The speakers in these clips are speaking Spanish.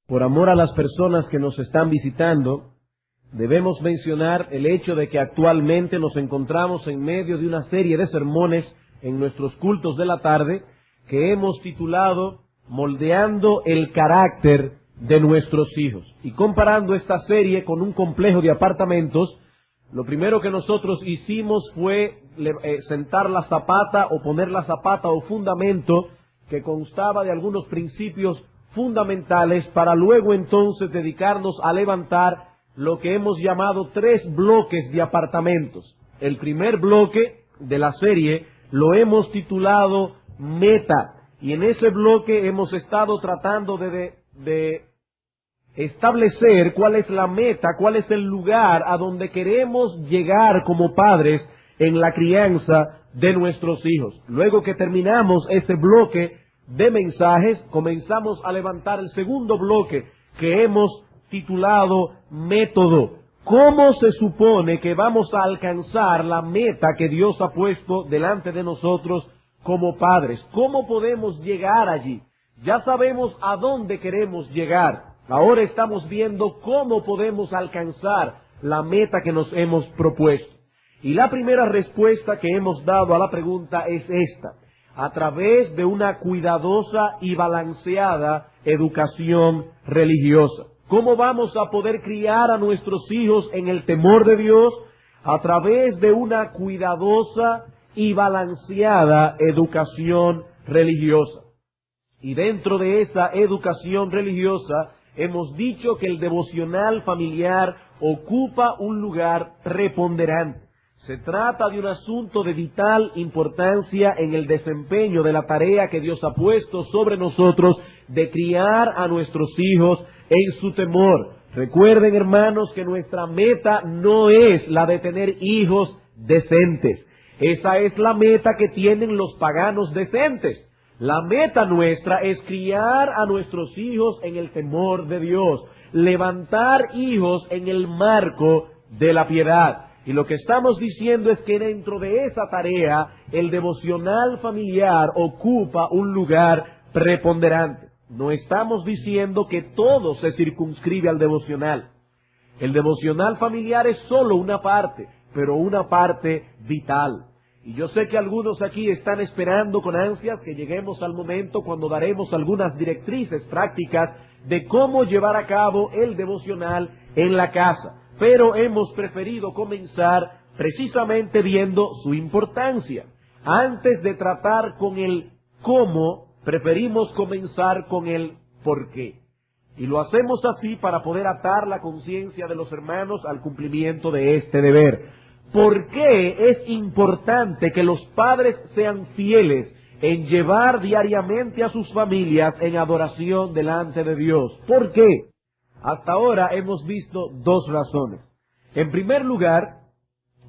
Por amor a las personas que nos están visitando, debemos mencionar el hecho de que actualmente nos encontramos en medio de una serie de sermones en nuestros cultos de la tarde que hemos titulado Moldeando el carácter de nuestros hijos. Y comparando esta serie con un complejo de apartamentos, lo primero que nosotros hicimos fue sentar la zapata o poner la zapata o fundamento que constaba de algunos principios fundamentales para luego entonces dedicarnos a levantar lo que hemos llamado 3 bloques de apartamentos. El primer bloque de la serie lo hemos titulado Meta, y en ese bloque hemos estado tratando de establecer cuál es la meta, cuál es el lugar a donde queremos llegar como padres en la crianza de nuestros hijos. Luego que terminamos ese bloque de mensajes, comenzamos a levantar el segundo bloque que hemos titulado Método. ¿Cómo se supone que vamos a alcanzar la meta que Dios ha puesto delante de nosotros como padres? ¿Cómo podemos llegar allí? Ya sabemos a dónde queremos llegar. Ahora estamos viendo cómo podemos alcanzar la meta que nos hemos propuesto. Y la primera respuesta que hemos dado a la pregunta es esta: a través de una cuidadosa y balanceada educación religiosa. ¿Cómo vamos a poder criar a nuestros hijos en el temor de Dios? A través de una cuidadosa y balanceada educación religiosa. Y dentro de esa educación religiosa hemos dicho que el devocional familiar ocupa un lugar preponderante. Se trata de un asunto de vital importancia en el desempeño de la tarea que Dios ha puesto sobre nosotros de criar a nuestros hijos en su temor. Recuerden, hermanos, que nuestra meta no es la de tener hijos decentes. Esa es la meta que tienen los paganos decentes. La meta nuestra es criar a nuestros hijos en el temor de Dios, levantar hijos en el marco de la piedad. Y lo que estamos diciendo es que dentro de esa tarea, el devocional familiar ocupa un lugar preponderante. No estamos diciendo que todo se circunscribe al devocional. El devocional familiar es solo una parte, pero una parte vital. Y yo sé que algunos aquí están esperando con ansias que lleguemos al momento cuando daremos algunas directrices prácticas de cómo llevar a cabo el devocional en la casa. Pero hemos preferido comenzar precisamente viendo su importancia. Antes de tratar con el cómo, preferimos comenzar con el por qué. Y lo hacemos así para poder atar la conciencia de los hermanos al cumplimiento de este deber. ¿Por qué es importante que los padres sean fieles en llevar diariamente a sus familias en adoración delante de Dios? ¿Por qué? Hasta ahora hemos visto 2 razones. En primer lugar,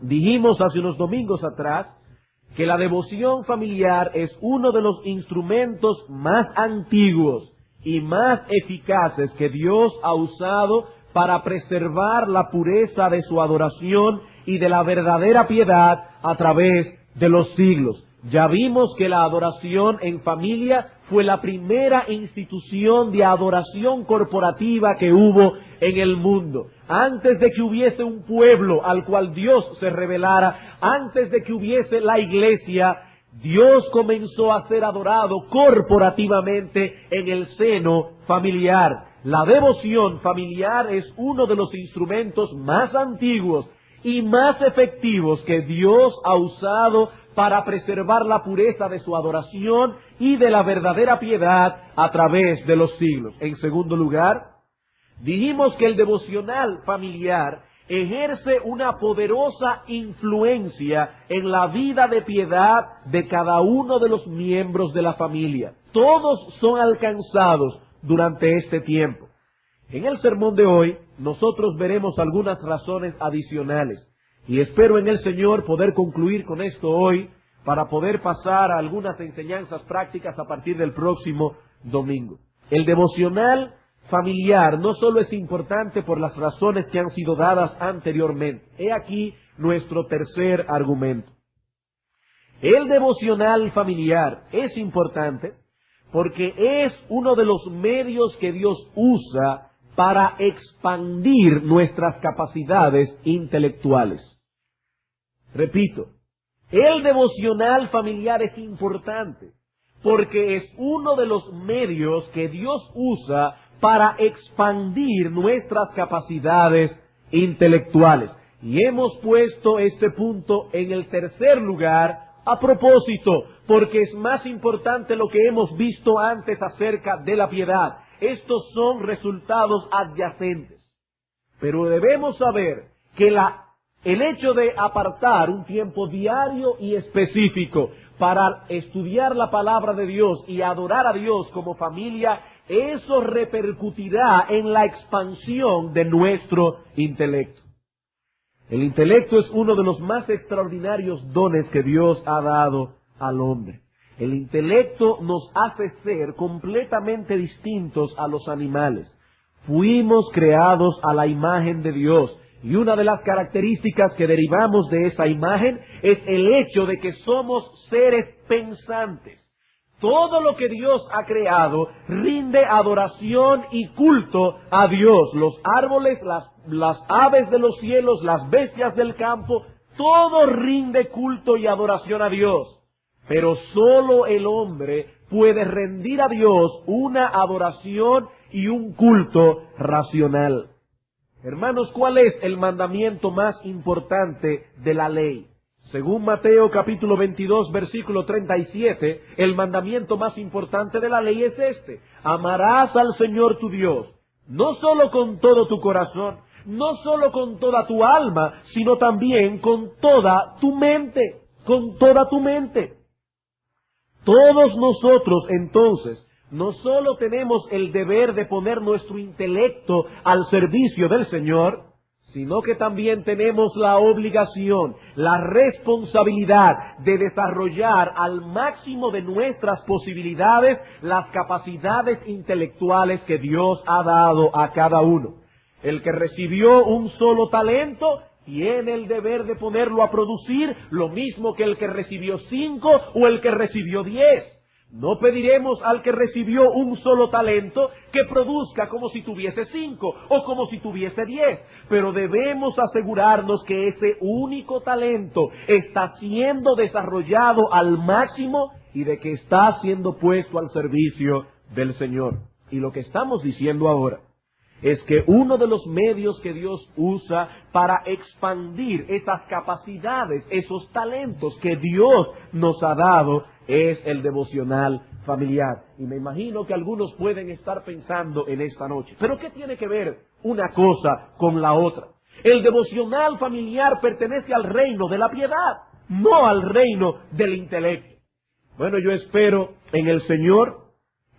dijimos hace unos domingos atrás que la devoción familiar es uno de los instrumentos más antiguos y más eficaces que Dios ha usado para preservar la pureza de su adoración y de la verdadera piedad a través de los siglos. Ya vimos que la adoración en familia fue la primera institución de adoración corporativa que hubo en el mundo. Antes de que hubiese un pueblo al cual Dios se revelara, antes de que hubiese la iglesia, Dios comenzó a ser adorado corporativamente en el seno familiar. La devoción familiar es uno de los instrumentos más antiguos y más efectivos que Dios ha usado para preservar la pureza de su adoración y de la verdadera piedad a través de los siglos. En segundo lugar, dijimos que el devocional familiar ejerce una poderosa influencia en la vida de piedad de cada uno de los miembros de la familia. Todos son alcanzados durante este tiempo. En el sermón de hoy, nosotros veremos algunas razones adicionales. Y espero en el Señor poder concluir con esto hoy para poder pasar a algunas enseñanzas prácticas a partir del próximo domingo. El devocional familiar no solo es importante por las razones que han sido dadas anteriormente. He aquí nuestro tercer argumento. El devocional familiar es importante porque es uno de los medios que Dios usa para expandir nuestras capacidades intelectuales. Repito, el devocional familiar es importante porque es uno de los medios que Dios usa para expandir nuestras capacidades intelectuales. Y hemos puesto este punto en el tercer lugar a propósito, porque es más importante lo que hemos visto antes acerca de la piedad. Estos son resultados adyacentes. Pero debemos saber que el hecho de apartar un tiempo diario y específico para estudiar la palabra de Dios y adorar a Dios como familia, eso repercutirá en la expansión de nuestro intelecto. El intelecto es uno de los más extraordinarios dones que Dios ha dado al hombre. El intelecto nos hace ser completamente distintos a los animales. Fuimos creados a la imagen de Dios. Y una de las características que derivamos de esa imagen es el hecho de que somos seres pensantes. Todo lo que Dios ha creado rinde adoración y culto a Dios. Los árboles, las aves de los cielos, las bestias del campo, todo rinde culto y adoración a Dios. Pero solo el hombre puede rendir a Dios una adoración y un culto racional. Hermanos, ¿cuál es el mandamiento más importante de la ley? Según Mateo capítulo 22, versículo 37, el mandamiento más importante de la ley es este: amarás al Señor tu Dios, no solo con todo tu corazón, no solo con toda tu alma, sino también con toda tu mente, con toda tu mente. Todos nosotros, entonces, no solo tenemos el deber de poner nuestro intelecto al servicio del Señor, sino que también tenemos la obligación, la responsabilidad de desarrollar al máximo de nuestras posibilidades las capacidades intelectuales que Dios ha dado a cada uno. El que recibió un solo talento tiene el deber de ponerlo a producir, lo mismo que el que recibió 5 o el que recibió 10. No pediremos al que recibió un solo talento que produzca como si tuviese 5 o como si tuviese 10, pero debemos asegurarnos que ese único talento está siendo desarrollado al máximo y de que está siendo puesto al servicio del Señor. Y lo que estamos diciendo ahora es que uno de los medios que Dios usa para expandir esas capacidades, esos talentos que Dios nos ha dado, es el devocional familiar. Y me imagino que algunos pueden estar pensando en esta noche, ¿pero qué tiene que ver una cosa con la otra? El devocional familiar pertenece al reino de la piedad, no al reino del intelecto. Bueno, yo espero en el Señor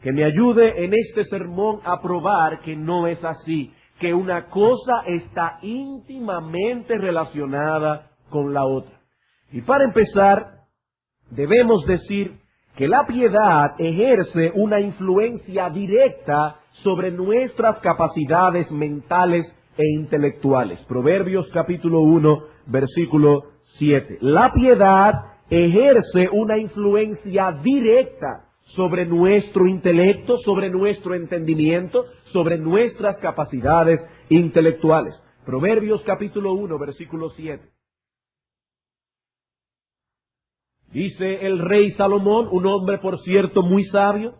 que me ayude en este sermón a probar que no es así, que una cosa está íntimamente relacionada con la otra. Y para empezar, debemos decir que la piedad ejerce una influencia directa sobre nuestras capacidades mentales e intelectuales. Proverbios capítulo 1, versículo 7. La piedad ejerce una influencia directa sobre nuestro intelecto, sobre nuestro entendimiento, sobre nuestras capacidades intelectuales. Proverbios capítulo 1, versículo 7. Dice el rey Salomón, un hombre por cierto muy sabio: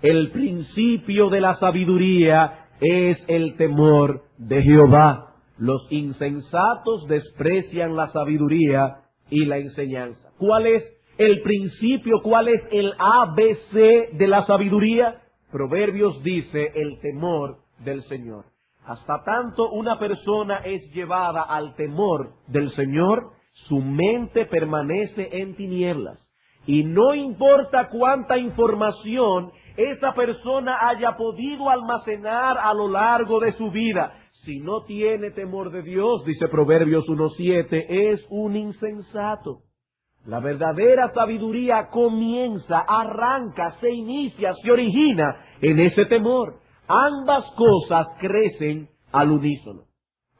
el principio de la sabiduría es el temor de Jehová. Los insensatos desprecian la sabiduría y la enseñanza. ¿Cuál es el principio? ¿Cuál es el ABC de la sabiduría? Proverbios dice: el temor del Señor. Hasta tanto una persona es llevada al temor del Señor, su mente permanece en tinieblas. Y no importa cuánta información esa persona haya podido almacenar a lo largo de su vida, si no tiene temor de Dios, dice Proverbios 1:7, es un insensato. La verdadera sabiduría comienza, arranca, se inicia, se origina en ese temor. Ambas cosas crecen al unísono.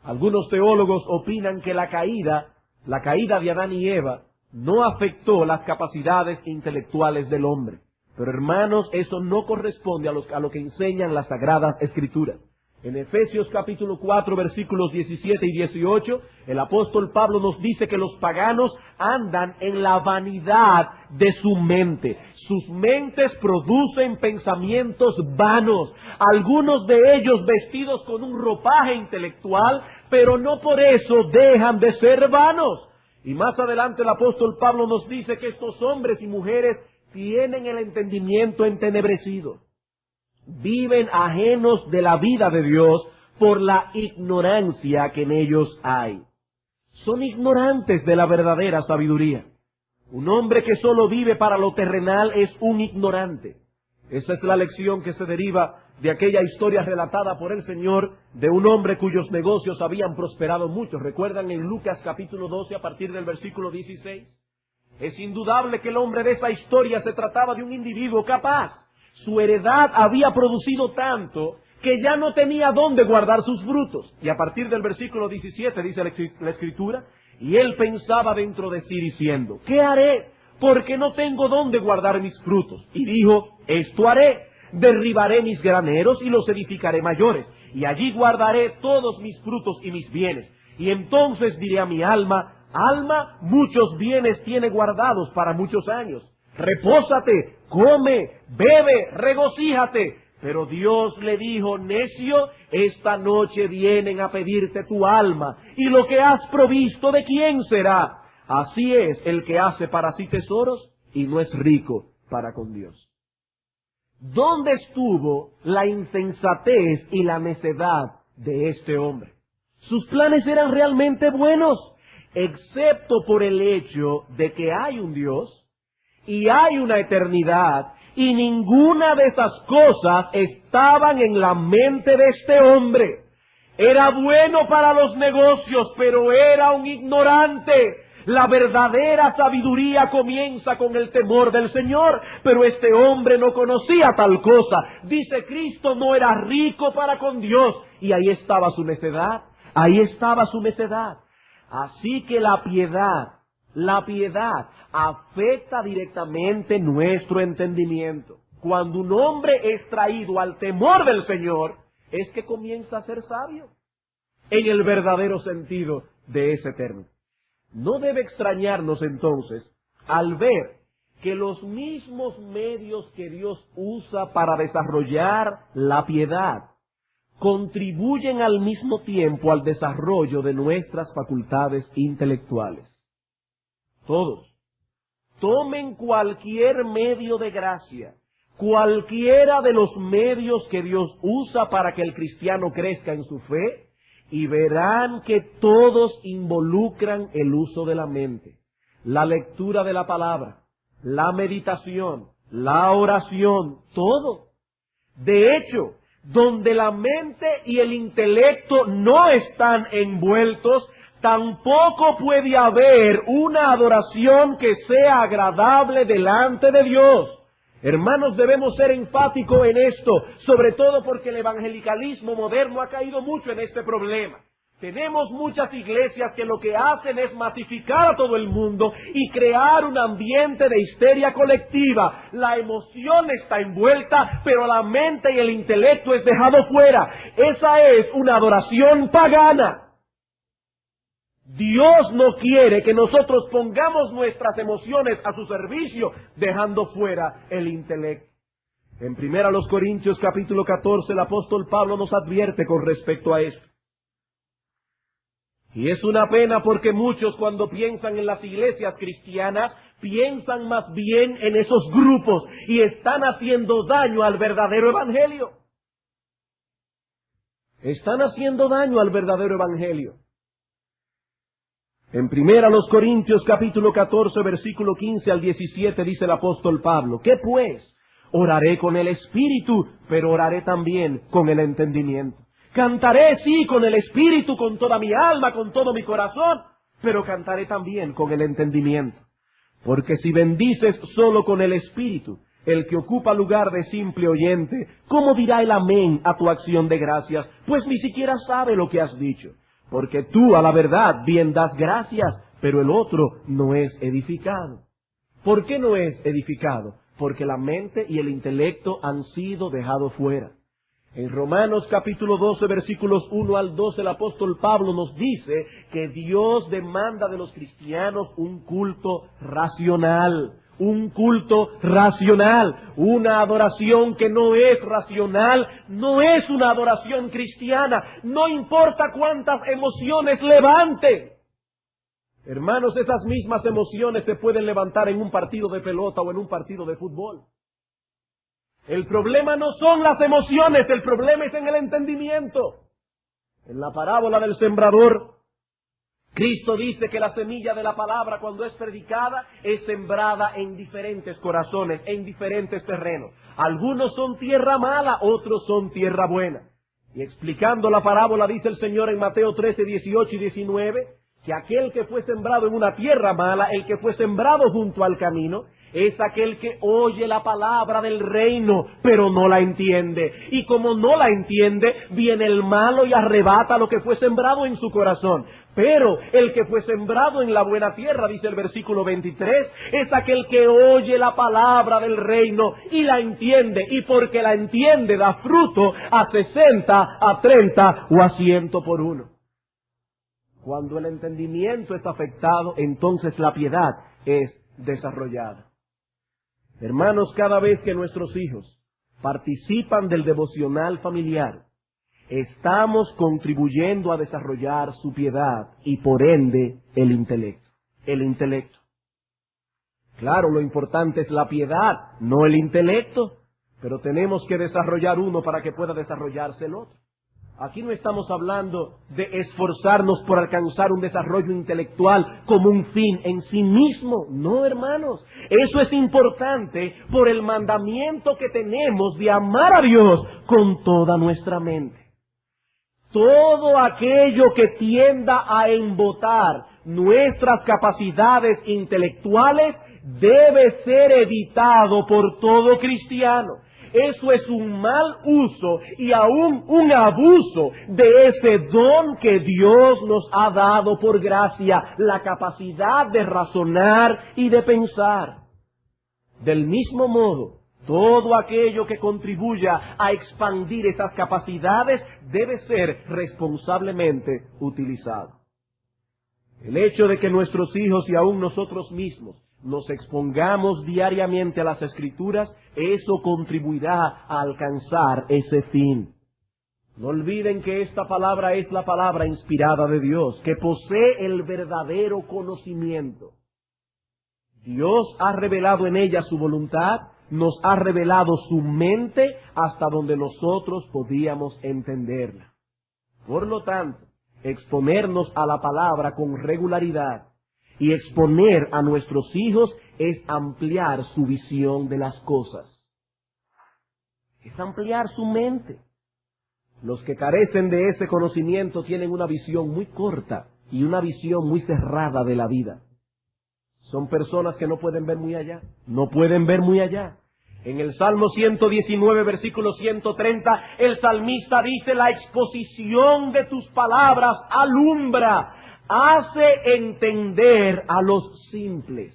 Algunos teólogos opinan que la caída de Adán y Eva, no afectó las capacidades intelectuales del hombre. Pero hermanos, eso no corresponde a lo que enseñan las Sagradas Escrituras. En Efesios capítulo 4, versículos 17 y 18, el apóstol Pablo nos dice que los paganos andan en la vanidad de su mente. Sus mentes producen pensamientos vanos, algunos de ellos vestidos con un ropaje intelectual, pero no por eso dejan de ser vanos. Y más adelante el apóstol Pablo nos dice que estos hombres y mujeres tienen el entendimiento entenebrecido. Viven ajenos de la vida de Dios por la ignorancia que en ellos hay. Son ignorantes de la verdadera sabiduría. Un hombre que solo vive para lo terrenal es un ignorante. Esa es la lección que se deriva de aquella historia relatada por el Señor de un hombre cuyos negocios habían prosperado mucho. ¿Recuerdan en Lucas capítulo 12 a partir del versículo 16? Es indudable que el hombre de esa historia se trataba de un individuo capaz. Su heredad había producido tanto que ya no tenía dónde guardar sus frutos. Y a partir del versículo 17 dice la Escritura, y él pensaba dentro de sí diciendo, ¿qué haré? Porque no tengo dónde guardar mis frutos. Y dijo, esto haré, derribaré mis graneros y los edificaré mayores, y allí guardaré todos mis frutos y mis bienes. Y entonces diré a mi alma, alma, muchos bienes tiene guardados para muchos años. Repósate, come, bebe, regocíjate. Pero Dios le dijo, necio, esta noche vienen a pedirte tu alma, y lo que has provisto, ¿de quién será? Así es el que hace para sí tesoros y no es rico para con Dios. ¿Dónde estuvo la insensatez y la necedad de este hombre? Sus planes eran realmente buenos, excepto por el hecho de que hay un Dios y hay una eternidad, y ninguna de esas cosas estaban en la mente de este hombre. Era bueno para los negocios, pero era un ignorante. La verdadera sabiduría comienza con el temor del Señor, pero este hombre no conocía tal cosa. Dice, Cristo no era rico para con Dios, y ahí estaba su necedad, ahí estaba su necedad. Así que la piedad afecta directamente nuestro entendimiento. Cuando un hombre es traído al temor del Señor, es que comienza a ser sabio, en el verdadero sentido de ese término. No debe extrañarnos entonces al ver que los mismos medios que Dios usa para desarrollar la piedad contribuyen al mismo tiempo al desarrollo de nuestras facultades intelectuales. Todos. Tomen cualquier medio de gracia, cualquiera de los medios que Dios usa para que el cristiano crezca en su fe, y verán que todos involucran el uso de la mente, la lectura de la palabra, la meditación, la oración, todo. De hecho, donde la mente y el intelecto no están envueltos, tampoco puede haber una adoración que sea agradable delante de Dios. Hermanos, debemos ser enfáticos en esto, sobre todo porque el evangelicalismo moderno ha caído mucho en este problema. Tenemos muchas iglesias que lo que hacen es masificar a todo el mundo y crear un ambiente de histeria colectiva. La emoción está envuelta, pero la mente y el intelecto es dejado fuera. Esa es una adoración pagana. Dios no quiere que nosotros pongamos nuestras emociones a su servicio, dejando fuera el intelecto. En 1 Corintios capítulo 14, el apóstol Pablo nos advierte con respecto a esto. Y es una pena porque muchos, cuando piensan en las iglesias cristianas, piensan más bien en esos grupos y están haciendo daño al verdadero evangelio. Están haciendo daño al verdadero evangelio. En 1 Corintios capítulo 14, versículo 15 al 17 dice el apóstol Pablo, ¿qué pues? Oraré con el espíritu, pero oraré también con el entendimiento. Cantaré, sí, con el espíritu, con toda mi alma, con todo mi corazón, pero cantaré también con el entendimiento. Porque si bendices solo con el espíritu, el que ocupa lugar de simple oyente, ¿cómo dirá el amén a tu acción de gracias? Pues ni siquiera sabe lo que has dicho. Porque tú, a la verdad, bien das gracias, pero el otro no es edificado. ¿Por qué no es edificado? Porque la mente y el intelecto han sido dejados fuera. En Romanos capítulo 12, versículos 1 al 2, el apóstol Pablo nos dice que Dios demanda de los cristianos un culto racional. Un culto racional. Una adoración que no es racional, no es una adoración cristiana. No importa cuántas emociones levante. Hermanos, esas mismas emociones se pueden levantar en un partido de pelota o en un partido de fútbol. El problema no son las emociones, el problema es en el entendimiento. En la parábola del sembrador, Cristo dice que la semilla de la palabra, cuando es predicada, es sembrada en diferentes corazones, en diferentes terrenos. Algunos son tierra mala, otros son tierra buena. Y explicando la parábola, dice el Señor en Mateo 13, 18 y 19, que aquel que fue sembrado en una tierra mala, el que fue sembrado junto al camino, es aquel que oye la palabra del reino, pero no la entiende. Y como no la entiende, viene el malo y arrebata lo que fue sembrado en su corazón. Pero el que fue sembrado en la buena tierra, dice el versículo 23, es aquel que oye la palabra del reino y la entiende. Y porque la entiende, da fruto a 60, a 30 o a 100 por uno. Cuando el entendimiento es afectado, entonces la piedad es desarrollada. Hermanos, cada vez que nuestros hijos participan del devocional familiar, estamos contribuyendo a desarrollar su piedad y por ende el intelecto. El intelecto. Claro, lo importante es la piedad, no el intelecto, pero tenemos que desarrollar uno para que pueda desarrollarse el otro. Aquí no estamos hablando de esforzarnos por alcanzar un desarrollo intelectual como un fin en sí mismo. No, hermanos. Eso es importante por el mandamiento que tenemos de amar a Dios con toda nuestra mente. Todo aquello que tienda a embotar nuestras capacidades intelectuales debe ser evitado por todo cristiano. Eso es un mal uso y aún un abuso de ese don que Dios nos ha dado por gracia, la capacidad de razonar y de pensar. Del mismo modo, todo aquello que contribuya a expandir esas capacidades debe ser responsablemente utilizado. El hecho de que nuestros hijos y aún nosotros mismos nos expongamos diariamente a las Escrituras, eso contribuirá a alcanzar ese fin. No olviden que esta palabra es la palabra inspirada de Dios, que posee el verdadero conocimiento. Dios ha revelado en ella su voluntad, nos ha revelado su mente hasta donde nosotros podíamos entenderla. Por lo tanto, exponernos a la palabra con regularidad y exponer a nuestros hijos es ampliar su visión de las cosas. Es ampliar su mente. Los que carecen de ese conocimiento tienen una visión muy corta y una visión muy cerrada de la vida. Son personas que no pueden ver muy allá. No pueden ver muy allá. En el Salmo 119, versículo 130, el salmista dice: la exposición de tus palabras alumbra, hace entender a los simples.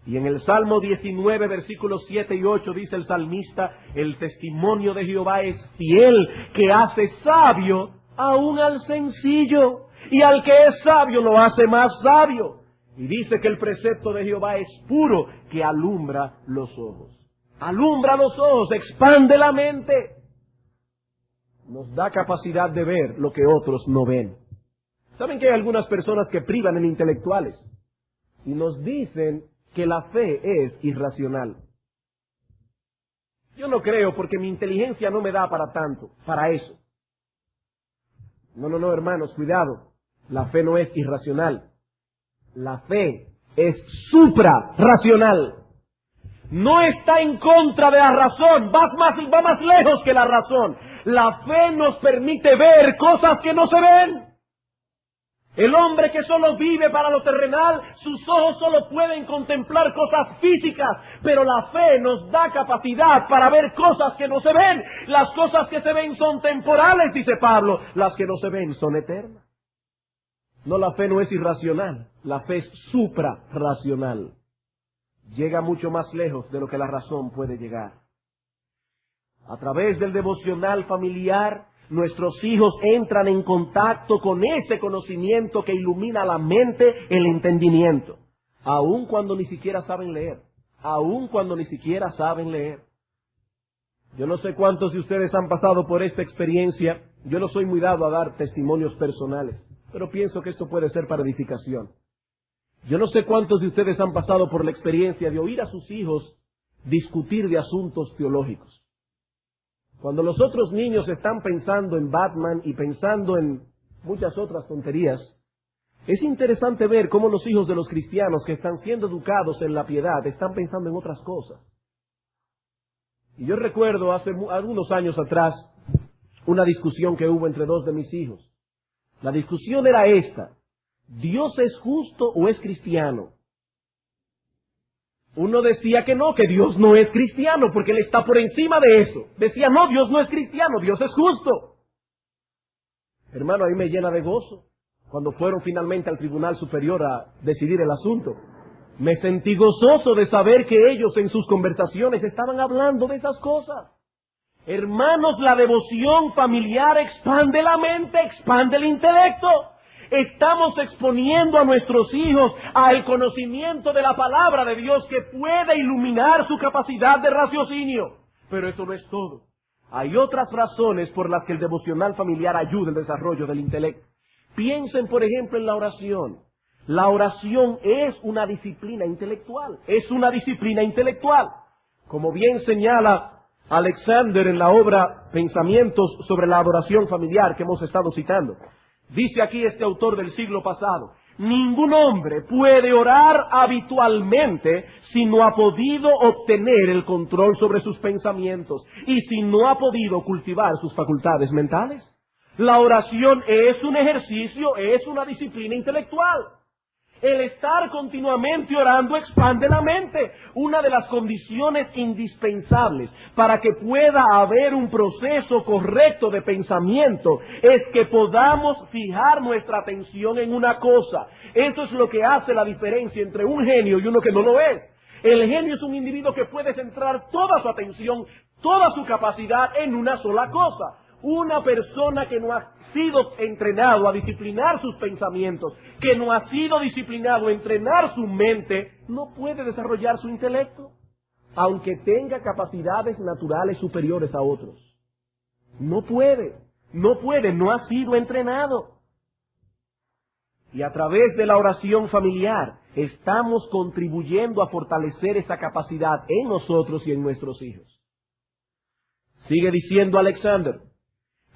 Y en el Salmo 19, versículos 7 y 8, dice el salmista: el testimonio de Jehová es fiel, que hace sabio aún al sencillo, y al que es sabio lo hace más sabio. Y dice que el precepto de Jehová es puro, que alumbra los ojos. Alumbra los ojos, expande la mente. Nos da capacidad de ver lo que otros no ven. ¿Saben que hay algunas personas que privan en intelectuales? Y nos dicen que la fe es irracional. Yo no creo, porque mi inteligencia no me da para tanto, para eso. No, hermanos, cuidado. La fe no es irracional. La fe es suprarracional. No está en contra de la razón, va más lejos que la razón. La fe nos permite ver cosas que no se ven. El hombre que solo vive para lo terrenal, sus ojos solo pueden contemplar cosas físicas, pero la fe nos da capacidad para ver cosas que no se ven. Las cosas que se ven son temporales, dice Pablo, las que no se ven son eternas. No, la fe no es irracional, la fe es suprarracional. Llega mucho más lejos de lo que la razón puede llegar. A través del devocional familiar, nuestros hijos entran en contacto con ese conocimiento que ilumina la mente, el entendimiento, aun cuando ni siquiera saben leer, aun cuando ni siquiera saben leer. Yo no sé cuántos de ustedes han pasado por esta experiencia. Yo no soy muy dado a dar testimonios personales, pero pienso que esto puede ser para edificación. Yo no sé cuántos de ustedes han pasado por la experiencia de oír a sus hijos discutir de asuntos teológicos. Cuando los otros niños están pensando en Batman y pensando en muchas otras tonterías, es interesante ver cómo los hijos de los cristianos que están siendo educados en la piedad están pensando en otras cosas. Y yo recuerdo hace algunos años atrás una discusión que hubo entre dos de mis hijos. La discusión era esta: ¿Dios es justo o es cristiano? Uno decía que no, que Dios no es cristiano, porque Él está por encima de eso. Decía, no, Dios no es cristiano, Dios es justo. Hermano, ahí me llena de gozo. Cuando fueron finalmente al Tribunal Superior a decidir el asunto, me sentí gozoso de saber que ellos en sus conversaciones estaban hablando de esas cosas. Hermanos, la devoción familiar expande la mente, expande el intelecto. Estamos exponiendo a nuestros hijos al conocimiento de la palabra de Dios que puede iluminar su capacidad de raciocinio. Pero eso no es todo. Hay otras razones por las que el devocional familiar ayuda el desarrollo del intelecto. Piensen, por ejemplo, en la oración. La oración es una disciplina intelectual. Es una disciplina intelectual. Como bien señala Alexander en la obra Pensamientos sobre la adoración familiar que hemos estado citando. Dice aquí este autor del siglo pasado: ningún hombre puede orar habitualmente si no ha podido obtener el control sobre sus pensamientos y si no ha podido cultivar sus facultades mentales. La oración es un ejercicio, es una disciplina intelectual. El estar continuamente orando expande la mente. Una de las condiciones indispensables para que pueda haber un proceso correcto de pensamiento es que podamos fijar nuestra atención en una cosa. Eso es lo que hace la diferencia entre un genio y uno que no lo es. El genio es un individuo que puede centrar toda su atención, toda su capacidad en una sola cosa. Una persona que no ha sido entrenado a disciplinar sus pensamientos, que no ha sido disciplinado a entrenar su mente, no puede desarrollar su intelecto, aunque tenga capacidades naturales superiores a otros. No puede, no ha sido entrenado. Y a través de la oración familiar estamos contribuyendo a fortalecer esa capacidad en nosotros y en nuestros hijos. Sigue diciendo Alexander: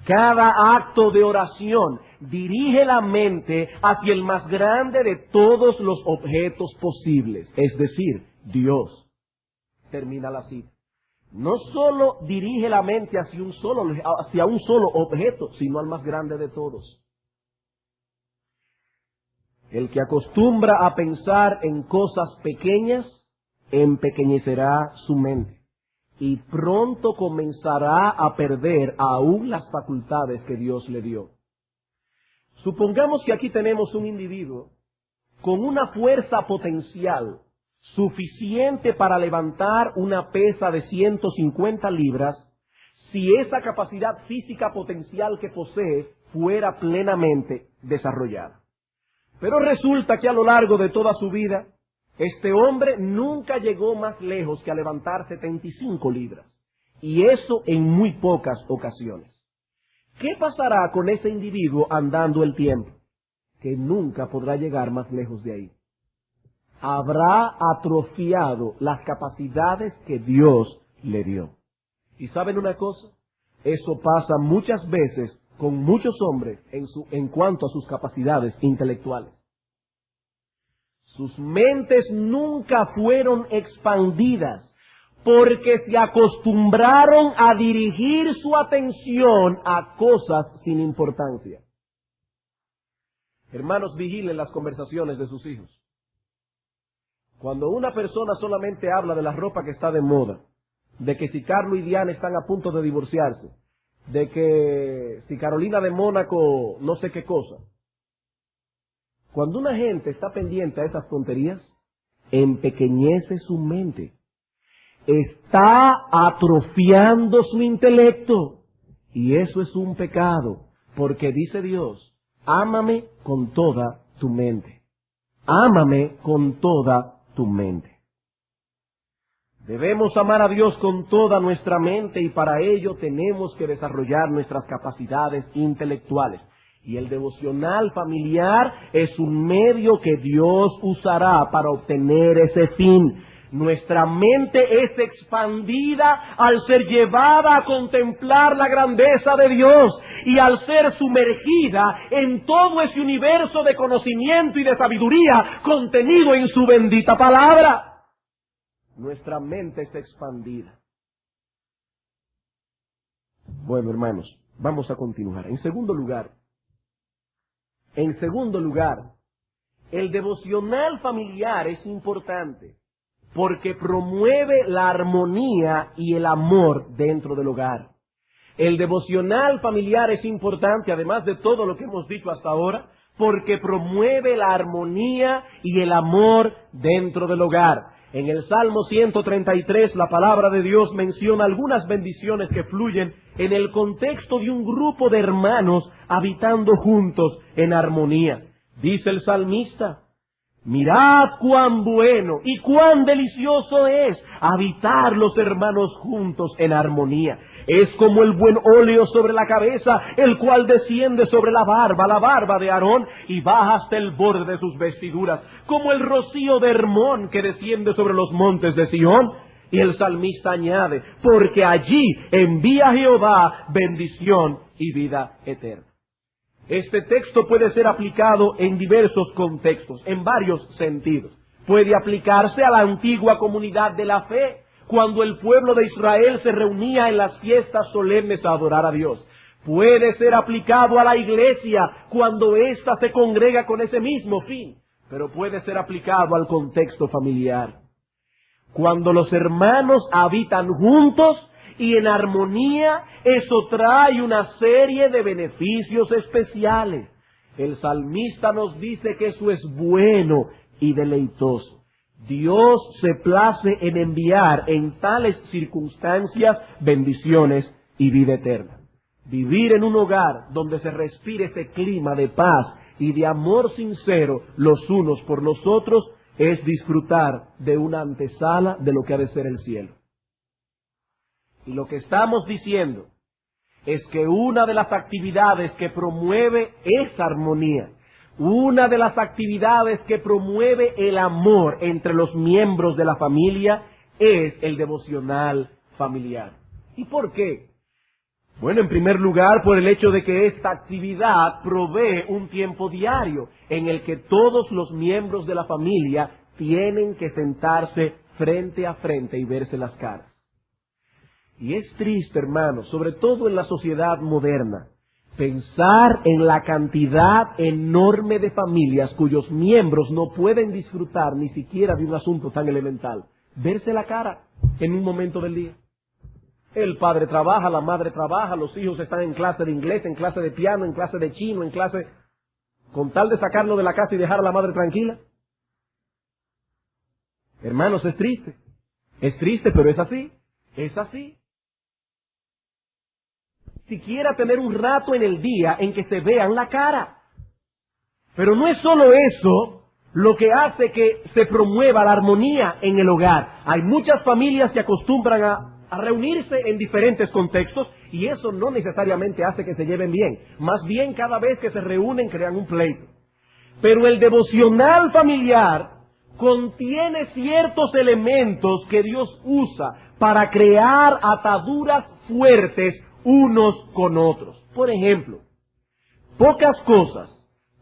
cada acto de oración dirige la mente hacia el más grande de todos los objetos posibles, es decir, Dios. Termina la cita. No solo dirige la mente hacia un solo objeto, sino al más grande de todos. El que acostumbra a pensar en cosas pequeñas, empequeñecerá su mente y pronto comenzará a perder aún las facultades que Dios le dio. Supongamos que aquí tenemos un individuo con una fuerza potencial suficiente para levantar una pesa de 150 libras, si esa capacidad física potencial que posee fuera plenamente desarrollada. Pero resulta que a lo largo de toda su vida, este hombre nunca llegó más lejos que a levantar 75 libras. Y eso en muy pocas ocasiones. ¿Qué pasará con ese individuo andando el tiempo? Que nunca podrá llegar más lejos de ahí. Habrá atrofiado las capacidades que Dios le dio. ¿Y saben una cosa? Eso pasa muchas veces con muchos hombres en cuanto a sus capacidades intelectuales. Sus mentes nunca fueron expandidas porque se acostumbraron a dirigir su atención a cosas sin importancia. Hermanos, vigilen las conversaciones de sus hijos. Cuando una persona solamente habla de la ropa que está de moda, de que si Carlos y Diana están a punto de divorciarse, de que si Carolina de Mónaco no sé qué cosa. Cuando una gente está pendiente a esas tonterías, empequeñece su mente. Está atrofiando su intelecto. Y eso es un pecado, porque dice Dios, ámame con toda tu mente. Ámame con toda tu mente. Debemos amar a Dios con toda nuestra mente y para ello tenemos que desarrollar nuestras capacidades intelectuales. Y el devocional familiar es un medio que Dios usará para obtener ese fin. Nuestra mente es expandida al ser llevada a contemplar la grandeza de Dios y al ser sumergida en todo ese universo de conocimiento y de sabiduría contenido en su bendita palabra. Nuestra mente está expandida. Bueno, hermanos, vamos a continuar. En segundo lugar, el devocional familiar es importante porque promueve la armonía y el amor dentro del hogar. El devocional familiar es importante, además de todo lo que hemos dicho hasta ahora, porque promueve la armonía y el amor dentro del hogar. En el Salmo 133, la palabra de Dios menciona algunas bendiciones que fluyen en el contexto de un grupo de hermanos habitando juntos en armonía. Dice el salmista, mirad cuán bueno y cuán delicioso es habitar los hermanos juntos en armonía. Es como el buen óleo sobre la cabeza, el cual desciende sobre la barba de Aarón, y baja hasta el borde de sus vestiduras, como el rocío de Hermón que desciende sobre los montes de Sión. Y el salmista añade, porque allí envía Jehová bendición y vida eterna. Este texto puede ser aplicado en diversos contextos, en varios sentidos. Puede aplicarse a la antigua comunidad de la fe, cuando el pueblo de Israel se reunía en las fiestas solemnes a adorar a Dios. Puede ser aplicado a la iglesia cuando ésta se congrega con ese mismo fin, pero puede ser aplicado al contexto familiar. Cuando los hermanos habitan juntos y en armonía, eso trae una serie de beneficios especiales. El salmista nos dice que eso es bueno y deleitoso. Dios se place en enviar en tales circunstancias bendiciones y vida eterna. Vivir en un hogar donde se respire este clima de paz y de amor sincero los unos por los otros es disfrutar de una antesala de lo que ha de ser el cielo. Y lo que estamos diciendo es que una de las actividades que promueve esa armonía, una de las actividades que promueve el amor entre los miembros de la familia es el devocional familiar. ¿Y por qué? Bueno, en primer lugar, por el hecho de que esta actividad provee un tiempo diario en el que todos los miembros de la familia tienen que sentarse frente a frente y verse las caras. Y es triste, hermanos, sobre todo en la sociedad moderna, pensar en la cantidad enorme de familias cuyos miembros no pueden disfrutar ni siquiera de un asunto tan elemental. Verse la cara en un momento del día. El padre trabaja, la madre trabaja, los hijos están en clase de inglés, en clase de piano, en clase de chino, en clase... con tal de sacarlo de la casa y dejar a la madre tranquila. Hermanos, es triste. Es triste, pero es así. Es así. Siquiera tener un rato en el día en que se vean la cara. Pero no es solo eso lo que hace que se promueva la armonía en el hogar. Hay muchas familias que acostumbran a reunirse en diferentes contextos y eso no necesariamente hace que se lleven bien. Más bien, cada vez que se reúnen crean un pleito. Pero el devocional familiar contiene ciertos elementos que Dios usa para crear ataduras fuertes unos con otros. Por ejemplo, pocas cosas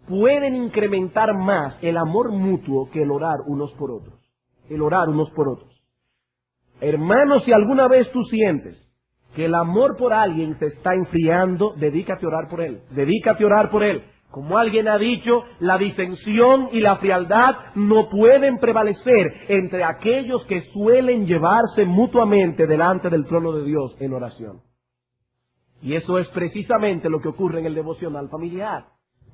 pueden incrementar más el amor mutuo que el orar unos por otros. El orar unos por otros. Hermanos, si alguna vez tú sientes que el amor por alguien se está enfriando, dedícate a orar por él. Dedícate a orar por él. Como alguien ha dicho, la disensión y la frialdad no pueden prevalecer entre aquellos que suelen llevarse mutuamente delante del trono de Dios en oración. Y eso es precisamente lo que ocurre en el devocional familiar.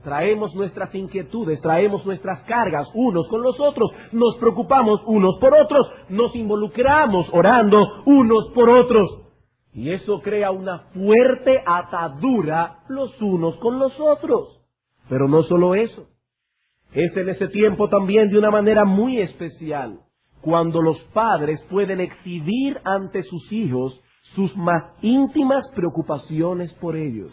Traemos nuestras inquietudes, traemos nuestras cargas unos con los otros, nos preocupamos unos por otros, nos involucramos orando unos por otros. Y eso crea una fuerte atadura los unos con los otros. Pero no solo eso, es en ese tiempo también de una manera muy especial, cuando los padres pueden exhibir ante sus hijos sus más íntimas preocupaciones por ellos.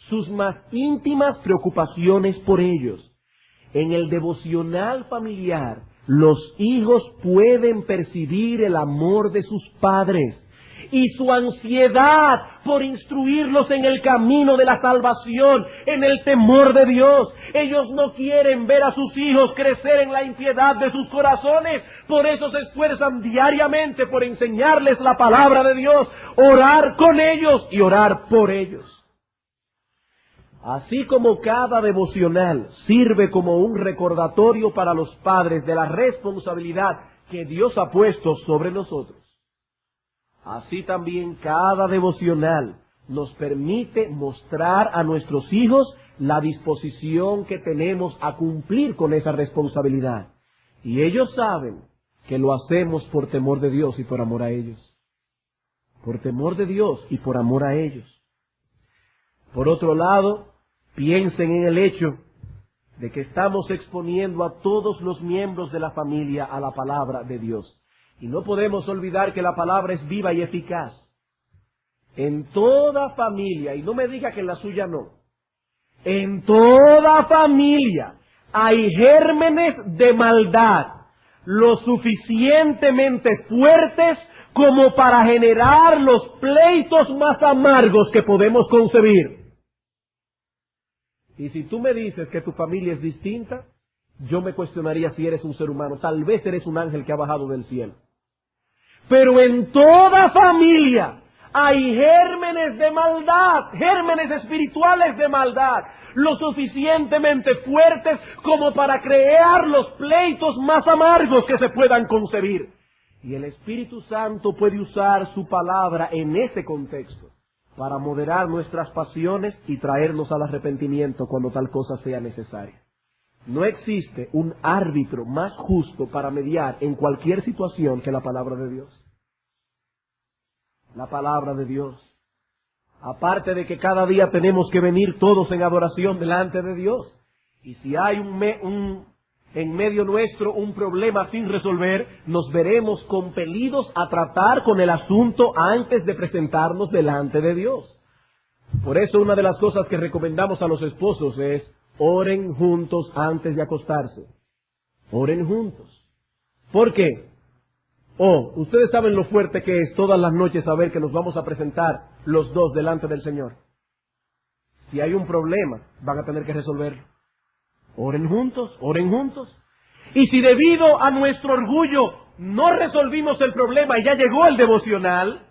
Sus más íntimas preocupaciones por ellos. En el devocional familiar, los hijos pueden percibir el amor de sus padres y su ansiedad por instruirlos en el camino de la salvación, en el temor de Dios. Ellos no quieren ver a sus hijos crecer en la impiedad de sus corazones, por eso se esfuerzan diariamente por enseñarles la palabra de Dios, orar con ellos y orar por ellos. Así como cada devocional sirve como un recordatorio para los padres de la responsabilidad que Dios ha puesto sobre nosotros, así también cada devocional nos permite mostrar a nuestros hijos la disposición que tenemos a cumplir con esa responsabilidad. Y ellos saben que lo hacemos por temor de Dios y por amor a ellos. Por temor de Dios y por amor a ellos. Por otro lado, piensen en el hecho de que estamos exponiendo a todos los miembros de la familia a la palabra de Dios. Y no podemos olvidar que la palabra es viva y eficaz. En toda familia, y no me diga que en la suya no, en toda familia hay gérmenes de maldad lo suficientemente fuertes como para generar los pleitos más amargos que podemos concebir. Y si tú me dices que tu familia es distinta, yo me cuestionaría si eres un ser humano. Tal vez eres un ángel que ha bajado del cielo. Pero en toda familia hay gérmenes de maldad, gérmenes espirituales de maldad, lo suficientemente fuertes como para crear los pleitos más amargos que se puedan concebir. Y el Espíritu Santo puede usar su palabra en ese contexto para moderar nuestras pasiones y traernos al arrepentimiento cuando tal cosa sea necesaria. No existe un árbitro más justo para mediar en cualquier situación que la palabra de Dios. La palabra de Dios. Aparte de que cada día tenemos que venir todos en adoración delante de Dios. Y si hay en medio nuestro un problema sin resolver, nos veremos compelidos a tratar con el asunto antes de presentarnos delante de Dios. Por eso una de las cosas que recomendamos a los esposos es: oren juntos antes de acostarse. Oren juntos. ¿Por qué? Ustedes saben lo fuerte que es todas las noches saber que nos vamos a presentar los dos delante del Señor. Si hay un problema, van a tener que resolverlo. Oren juntos, oren juntos. Y si debido a nuestro orgullo no resolvimos el problema y ya llegó el devocional,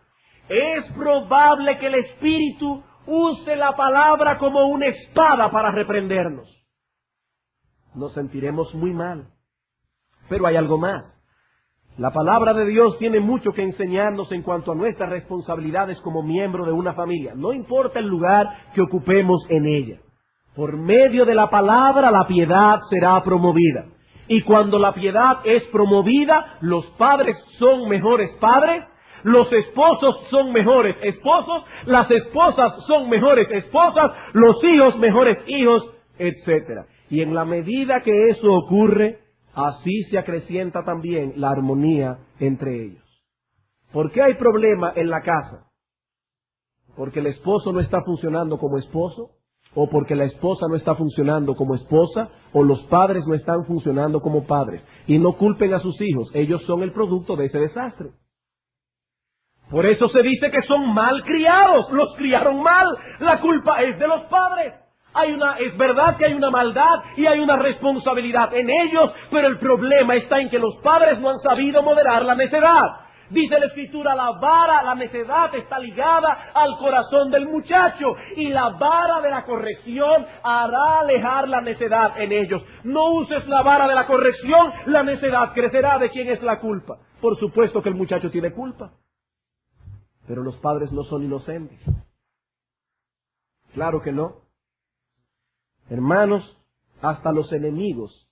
es probable que el Espíritu use la palabra como una espada para reprendernos. Nos sentiremos muy mal. Pero hay algo más. La palabra de Dios tiene mucho que enseñarnos en cuanto a nuestras responsabilidades como miembro de una familia. No importa el lugar que ocupemos en ella. Por medio de la palabra la piedad será promovida. Y cuando la piedad es promovida, los padres son mejores padres, los esposos son mejores esposos, las esposas son mejores esposas, los hijos mejores hijos, etc. Y en la medida que eso ocurre, así se acrecienta también la armonía entre ellos. ¿Por qué hay problema en la casa? ¿Porque el esposo no está funcionando como esposo? ¿O porque la esposa no está funcionando como esposa? ¿O los padres no están funcionando como padres? Y no culpen a sus hijos, ellos son el producto de ese desastre. Por eso se dice que son mal criados, los criaron mal, la culpa es de los padres. Es verdad que hay una maldad y hay una responsabilidad en ellos, pero el problema está en que los padres no han sabido moderar la necedad. Dice la Escritura, la vara, la necedad está ligada al corazón del muchacho, y la vara de la corrección hará alejar la necedad en ellos. No uses la vara de la corrección, la necedad crecerá. ¿De quién es la culpa? Por supuesto que el muchacho tiene culpa, pero los padres no son inocentes. Claro que no. Hermanos, hasta los enemigos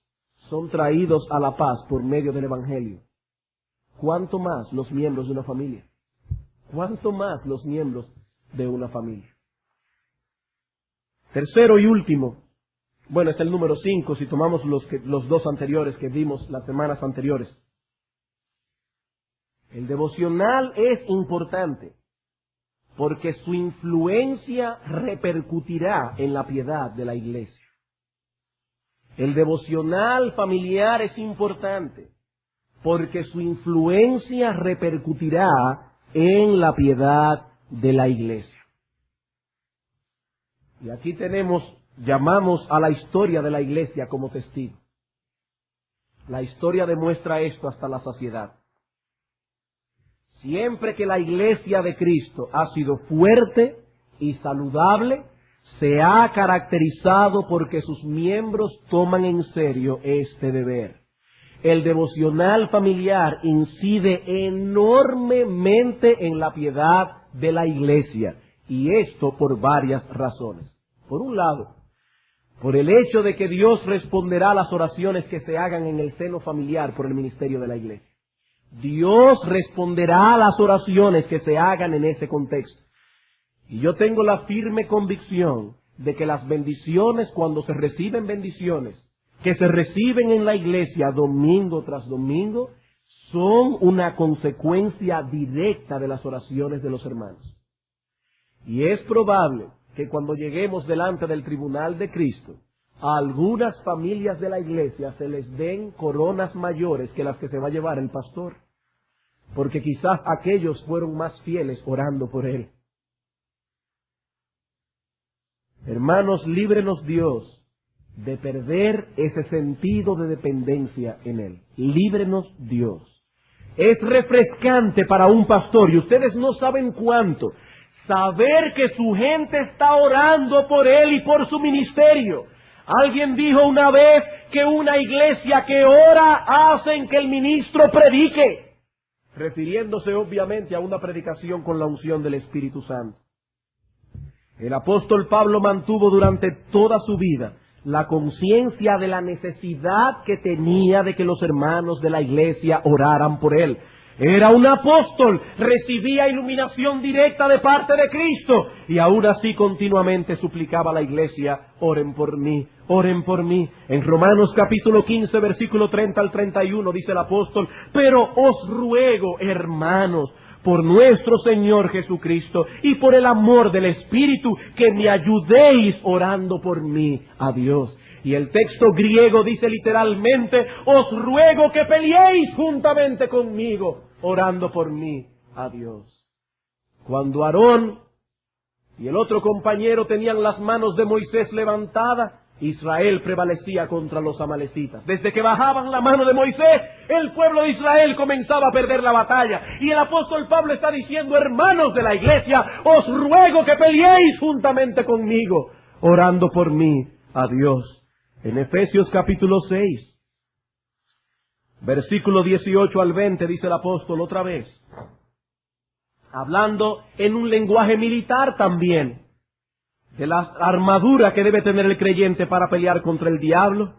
son traídos a la paz por medio del Evangelio. ¿Cuánto más los miembros de una familia? ¿Cuánto más los miembros de una familia? Tercero y último, bueno, es el número 5 si tomamos los dos anteriores que vimos las semanas anteriores. El devocional es importante porque su influencia repercutirá en la piedad de la iglesia. El devocional familiar es importante porque su influencia repercutirá en la piedad de la iglesia. Y aquí llamamos a la historia de la iglesia como testigo. La historia demuestra esto hasta la saciedad. Siempre que la iglesia de Cristo ha sido fuerte y saludable, se ha caracterizado porque sus miembros toman en serio este deber. El devocional familiar incide enormemente en la piedad de la iglesia, y esto por varias razones. Por un lado, por el hecho de que Dios responderá a las oraciones que se hagan en el seno familiar por el ministerio de la iglesia. Dios responderá a las oraciones que se hagan en ese contexto. Y yo tengo la firme convicción de que las bendiciones, cuando se reciben bendiciones, que se reciben en la iglesia domingo tras domingo, son una consecuencia directa de las oraciones de los hermanos. Y es probable que cuando lleguemos delante del tribunal de Cristo, a algunas familias de la iglesia se les den coronas mayores que las que se va a llevar el pastor, porque quizás aquellos fueron más fieles orando por él. Hermanos, líbrenos Dios de perder ese sentido de dependencia en él. Líbrenos Dios. Es refrescante para un pastor, y ustedes no saben cuánto, saber que su gente está orando por él y por su ministerio. Alguien dijo una vez que una iglesia que ora hacen que el ministro predique, refiriéndose obviamente a una predicación con la unción del Espíritu Santo. El apóstol Pablo mantuvo durante toda su vida la conciencia de la necesidad que tenía de que los hermanos de la iglesia oraran por él. Era un apóstol, recibía iluminación directa de parte de Cristo, y aún así continuamente suplicaba a la iglesia: oren por mí, oren por mí. En Romanos capítulo 15, versículo 30 al 31 dice el apóstol: pero os ruego, hermanos, por nuestro Señor Jesucristo y por el amor del Espíritu, que me ayudéis orando por mí a Dios. Y el texto griego dice literalmente: os ruego que peleéis juntamente conmigo, orando por mí a Dios. Cuando Aarón y el otro compañero tenían las manos de Moisés levantadas, Israel prevalecía contra los amalecitas. Desde que bajaban la mano de Moisés, el pueblo de Israel comenzaba a perder la batalla. Y el apóstol Pablo está diciendo: hermanos de la iglesia, os ruego que peleéis juntamente conmigo, orando por mí a Dios. En Efesios capítulo 6, versículo 18 al 20, dice el apóstol otra vez, hablando en un lenguaje militar también, de la armadura que debe tener el creyente para pelear contra el diablo.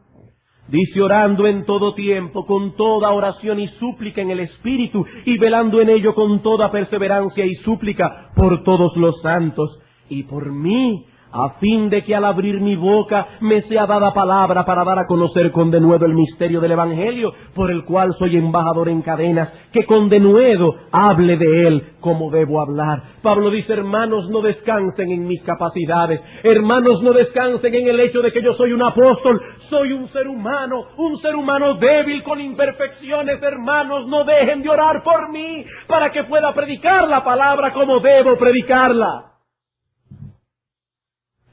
Dice: orando en todo tiempo, con toda oración y súplica en el Espíritu, y velando en ello con toda perseverancia y súplica por todos los santos y por mí, a fin de que al abrir mi boca me sea dada palabra para dar a conocer con denuedo el misterio del Evangelio, por el cual soy embajador en cadenas, que con denuedo hable de él como debo hablar. Pablo dice: hermanos, no descansen en mis capacidades, hermanos, no descansen en el hecho de que yo soy un apóstol, soy un ser humano débil con imperfecciones. Hermanos, no dejen de orar por mí para que pueda predicar la palabra como debo predicarla.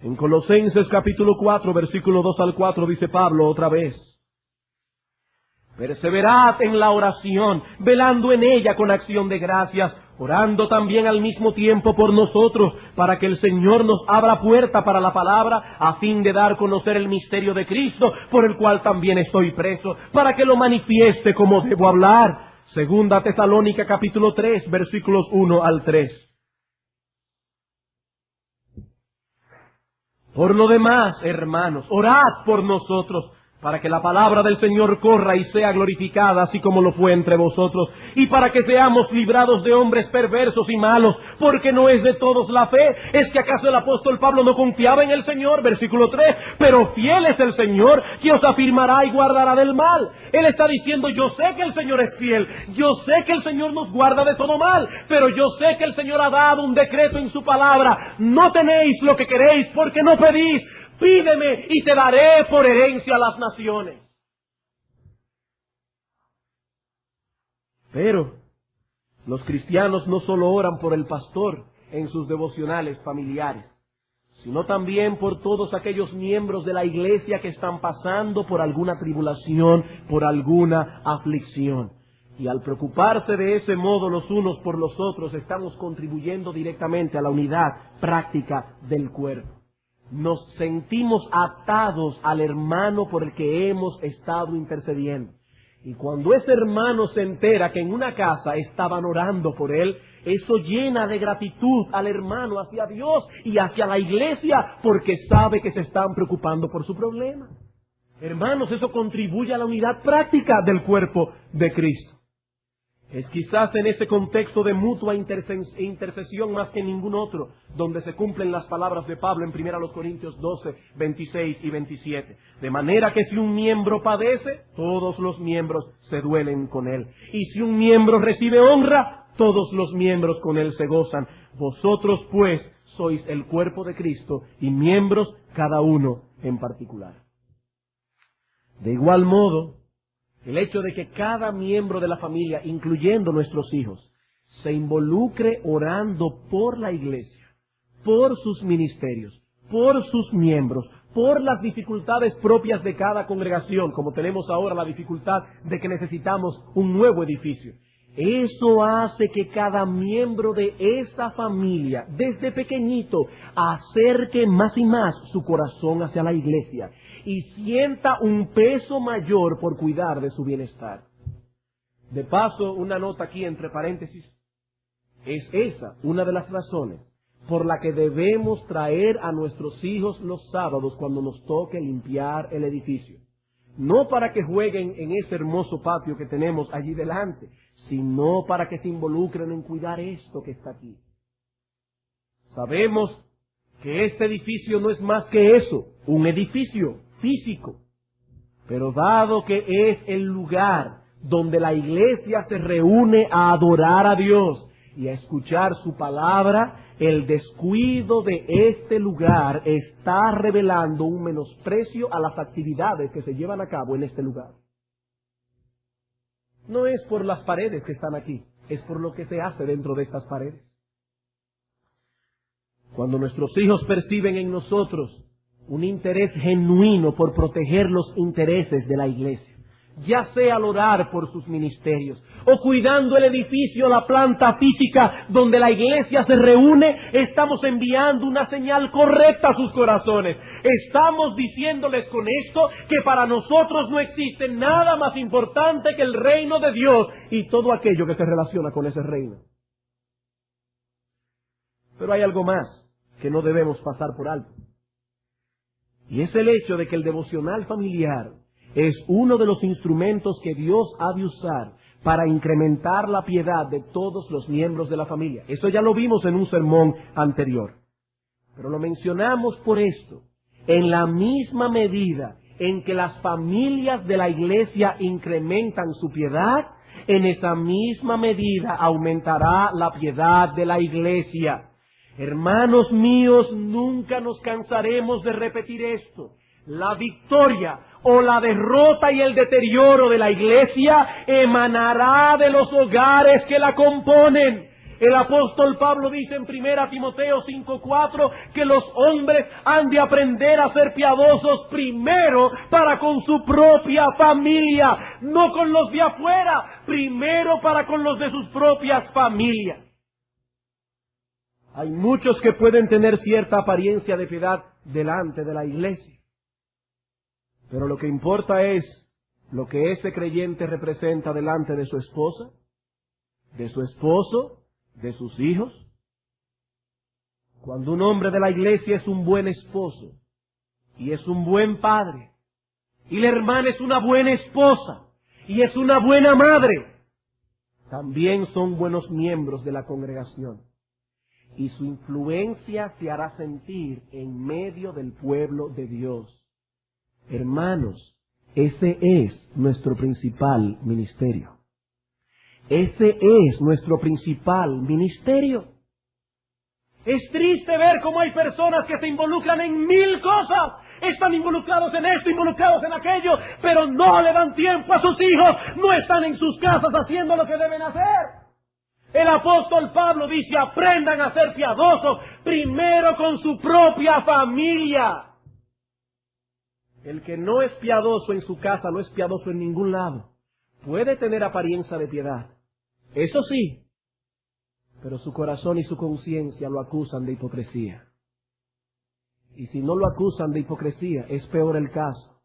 En Colosenses capítulo 4, versículo 2 al 4 dice Pablo otra vez: Perseverad en la oración, velando en ella con acción de gracias, orando también al mismo tiempo por nosotros, para que el Señor nos abra puerta para la palabra, a fin de dar a conocer el misterio de Cristo, por el cual también estoy preso, para que lo manifieste como debo hablar. Segunda Tesalónica capítulo 3, versículos 1 al 3. Por lo demás, hermanos, orad por nosotros, para que la palabra del Señor corra y sea glorificada, así como lo fue entre vosotros, y para que seamos librados de hombres perversos y malos, porque no es de todos la fe. ¿Es que acaso el apóstol Pablo no confiaba en el Señor? Versículo 3, pero fiel es el Señor, que os afirmará y guardará del mal. Él está diciendo, yo sé que el Señor es fiel, yo sé que el Señor nos guarda de todo mal, pero yo sé que el Señor ha dado un decreto en su palabra: no tenéis lo que queréis porque no pedís. Pídeme y te daré por herencia a las naciones. Pero los cristianos no solo oran por el pastor en sus devocionales familiares, sino también por todos aquellos miembros de la iglesia que están pasando por alguna tribulación, por alguna aflicción. Y al preocuparse de ese modo los unos por los otros, estamos contribuyendo directamente a la unidad práctica del cuerpo. Nos sentimos atados al hermano por el que hemos estado intercediendo. Y cuando ese hermano se entera que en una casa estaban orando por él, eso llena de gratitud al hermano hacia Dios y hacia la iglesia, porque sabe que se están preocupando por su problema. Hermanos, eso contribuye a la unidad práctica del cuerpo de Cristo. Es quizás en ese contexto de mutua intercesión más que ningún otro, donde se cumplen las palabras de Pablo en 1 Corintios 12, 26 y 27. De manera que si un miembro padece, todos los miembros se duelen con él. Y si un miembro recibe honra, todos los miembros con él se gozan. Vosotros pues sois el cuerpo de Cristo y miembros cada uno en particular. De igual modo, el hecho de que cada miembro de la familia, incluyendo nuestros hijos, se involucre orando por la iglesia, por sus ministerios, por sus miembros, por las dificultades propias de cada congregación, como tenemos ahora la dificultad de que necesitamos un nuevo edificio. Eso hace que cada miembro de esa familia, desde pequeñito, acerque más y más su corazón hacia la iglesia y sienta un peso mayor por cuidar de su bienestar. De paso, una nota aquí entre paréntesis: es esa una de las razones por la que debemos traer a nuestros hijos los sábados cuando nos toque limpiar el edificio. No para que jueguen en ese hermoso patio que tenemos allí delante, sino para que se involucren en cuidar esto que está aquí. Sabemos que este edificio no es más que eso, un edificio físico. Pero dado que es el lugar donde la iglesia se reúne a adorar a Dios y a escuchar su palabra, el descuido de este lugar está revelando un menosprecio a las actividades que se llevan a cabo en este lugar. No es por las paredes que están aquí, es por lo que se hace dentro de estas paredes. Cuando nuestros hijos perciben en nosotros un interés genuino por proteger los intereses de la iglesia, ya sea al orar por sus ministerios o cuidando el edificio, la planta física donde la iglesia se reúne, estamos enviando una señal correcta a sus corazones. Estamos diciéndoles con esto que para nosotros no existe nada más importante que el reino de Dios y todo aquello que se relaciona con ese reino. Pero hay algo más que no debemos pasar por alto. Y es el hecho de que el devocional familiar es uno de los instrumentos que Dios ha de usar para incrementar la piedad de todos los miembros de la familia. Eso ya lo vimos en un sermón anterior. Pero lo mencionamos por esto: en la misma medida en que las familias de la iglesia incrementan su piedad, en esa misma medida aumentará la piedad de la iglesia. Hermanos míos, nunca nos cansaremos de repetir esto. La victoria o la derrota y el deterioro de la iglesia emanará de los hogares que la componen. El apóstol Pablo dice en 1 Timoteo 5:4 que los hombres han de aprender a ser piadosos primero para con su propia familia, no con los de afuera, primero para con los de sus propias familias. Hay muchos que pueden tener cierta apariencia de piedad delante de la iglesia, pero lo que importa es lo que ese creyente representa delante de su esposa, de su esposo, de sus hijos. Cuando un hombre de la iglesia es un buen esposo y es un buen padre, y la hermana es una buena esposa y es una buena madre, también son buenos miembros de la congregación, y su influencia se hará sentir en medio del pueblo de Dios. Hermanos, ese es nuestro principal ministerio. Ese es nuestro principal ministerio. Es triste ver cómo hay personas que se involucran en 1000 cosas. Están involucrados en esto, involucrados en aquello, pero no le dan tiempo a sus hijos. No están en sus casas haciendo lo que deben hacer. El apóstol Pablo dice, aprendan a ser piadosos primero con su propia familia. El que no es piadoso en su casa no es piadoso en ningún lado. Puede tener apariencia de piedad, eso sí, pero su corazón y su conciencia lo acusan de hipocresía. Y si no lo acusan de hipocresía, es peor el caso,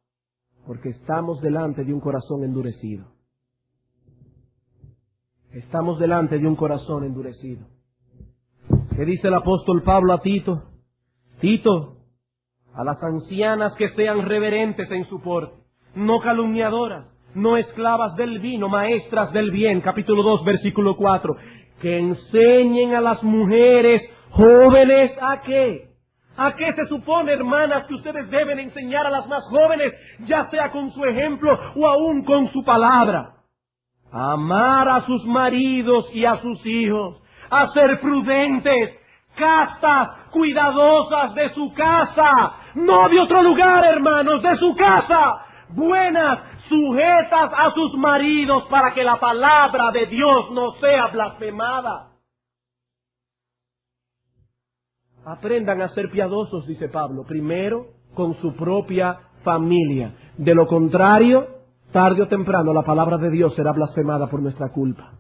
porque estamos delante de un corazón endurecido. Estamos delante de un corazón endurecido. ¿Qué dice el apóstol Pablo a Tito? Tito, a las ancianas que sean reverentes en su porte, no calumniadoras, no esclavas del vino, maestras del bien, capítulo 2, versículo 4, que enseñen a las mujeres jóvenes ¿a qué? ¿A qué se supone, hermanas, que ustedes deben enseñar a las más jóvenes, ya sea con su ejemplo o aún con su palabra? A amar a sus maridos y a sus hijos, a ser prudentes, castas, cuidadosas de su casa, no de otro lugar, hermanos, de su casa, buenas, sujetas a sus maridos para que la palabra de Dios no sea blasfemada. Aprendan a ser piadosos, dice Pablo, primero con su propia familia. De lo contrario, tarde o temprano la palabra de Dios será blasfemada por nuestra culpa.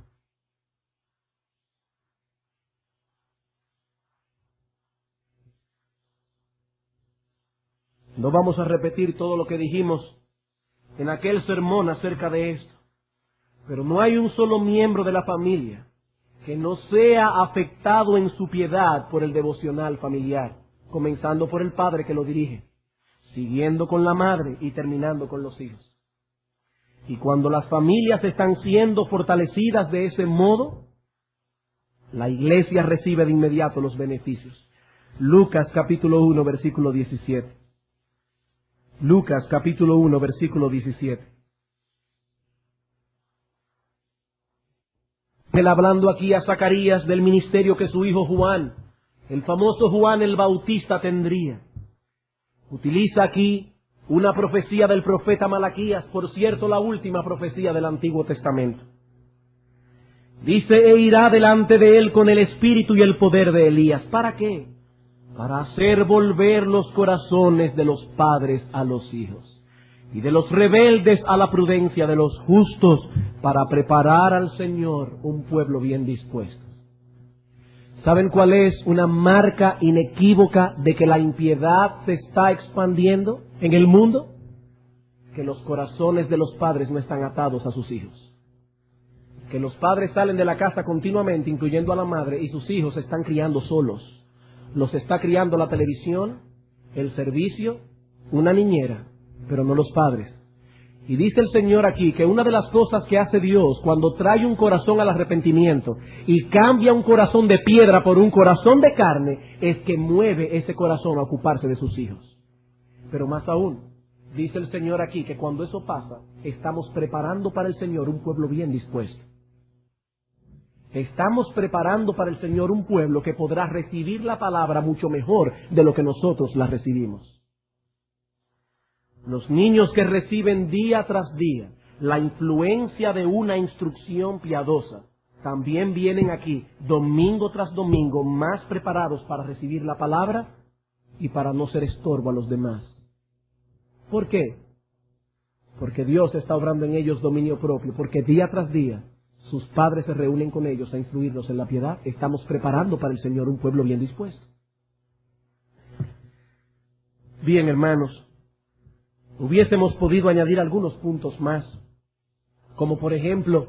No vamos a repetir todo lo que dijimos en aquel sermón acerca de esto, pero no hay un solo miembro de la familia que no sea afectado en su piedad por el devocional familiar, comenzando por el padre que lo dirige, siguiendo con la madre y terminando con los hijos. Y cuando las familias están siendo fortalecidas de ese modo, la iglesia recibe de inmediato los beneficios. Lucas capítulo 1, versículo 17. Lucas capítulo 1, versículo 17. Él hablando aquí a Zacarías del ministerio que su hijo Juan, el famoso Juan el Bautista, tendría. Utiliza aquí una profecía del profeta Malaquías, por cierto, la última profecía del Antiguo Testamento. Dice, e irá delante de él con el espíritu y el poder de Elías. ¿Para qué? Para hacer volver los corazones de los padres a los hijos, y de los rebeldes a la prudencia de los justos, para preparar al Señor un pueblo bien dispuesto. ¿Saben cuál es una marca inequívoca de que la impiedad se está expandiendo en el mundo? Que los corazones de los padres no están atados a sus hijos. Que los padres salen de la casa continuamente, incluyendo a la madre, y sus hijos se están criando solos. Los está criando la televisión, el servicio, una niñera, pero no los padres. Y dice el Señor aquí que una de las cosas que hace Dios cuando trae un corazón al arrepentimiento y cambia un corazón de piedra por un corazón de carne, es que mueve ese corazón a ocuparse de sus hijos. Pero más aún, dice el Señor aquí que cuando eso pasa, estamos preparando para el Señor un pueblo bien dispuesto. Estamos preparando para el Señor un pueblo que podrá recibir la palabra mucho mejor de lo que nosotros la recibimos. Los niños que reciben día tras día la influencia de una instrucción piadosa también vienen aquí domingo tras domingo más preparados para recibir la palabra y para no ser estorbo a los demás. ¿Por qué? Porque Dios está obrando en ellos dominio propio, porque día tras día sus padres se reúnen con ellos a instruirlos en la piedad. Estamos preparando para el Señor un pueblo bien dispuesto. Bien, hermanos, hubiésemos podido añadir algunos puntos más, como por ejemplo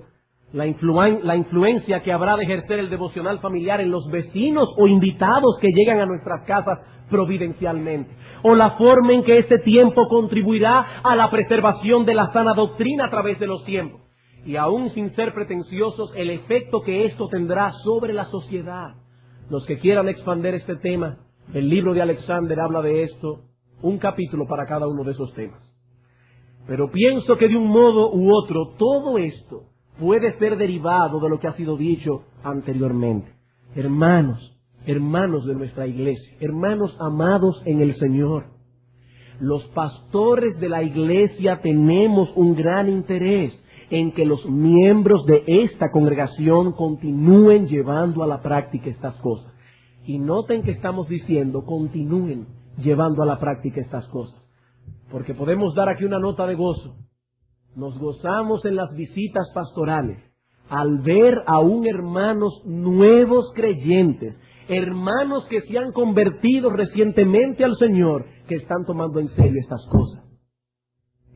la influencia que habrá de ejercer el devocional familiar en los vecinos o invitados que llegan a nuestras casas providencialmente, o la forma en que este tiempo contribuirá a la preservación de la sana doctrina a través de los tiempos, y aún sin ser pretenciosos, el efecto que esto tendrá sobre la sociedad. Los que quieran expandir este tema, el libro de Alexander habla de esto, un capítulo para cada uno de esos temas. Pero pienso que de un modo u otro, todo esto puede ser derivado de lo que ha sido dicho anteriormente. Hermanos de nuestra iglesia, hermanos amados en el Señor, los pastores de la iglesia tenemos un gran interés en que los miembros de esta congregación continúen llevando a la práctica estas cosas. Y noten que estamos diciendo, continúen llevando a la práctica estas cosas. Porque podemos dar aquí una nota de gozo. Nos gozamos en las visitas pastorales al ver aún hermanos nuevos creyentes, hermanos que se han convertido recientemente al Señor, que están tomando en serio estas cosas.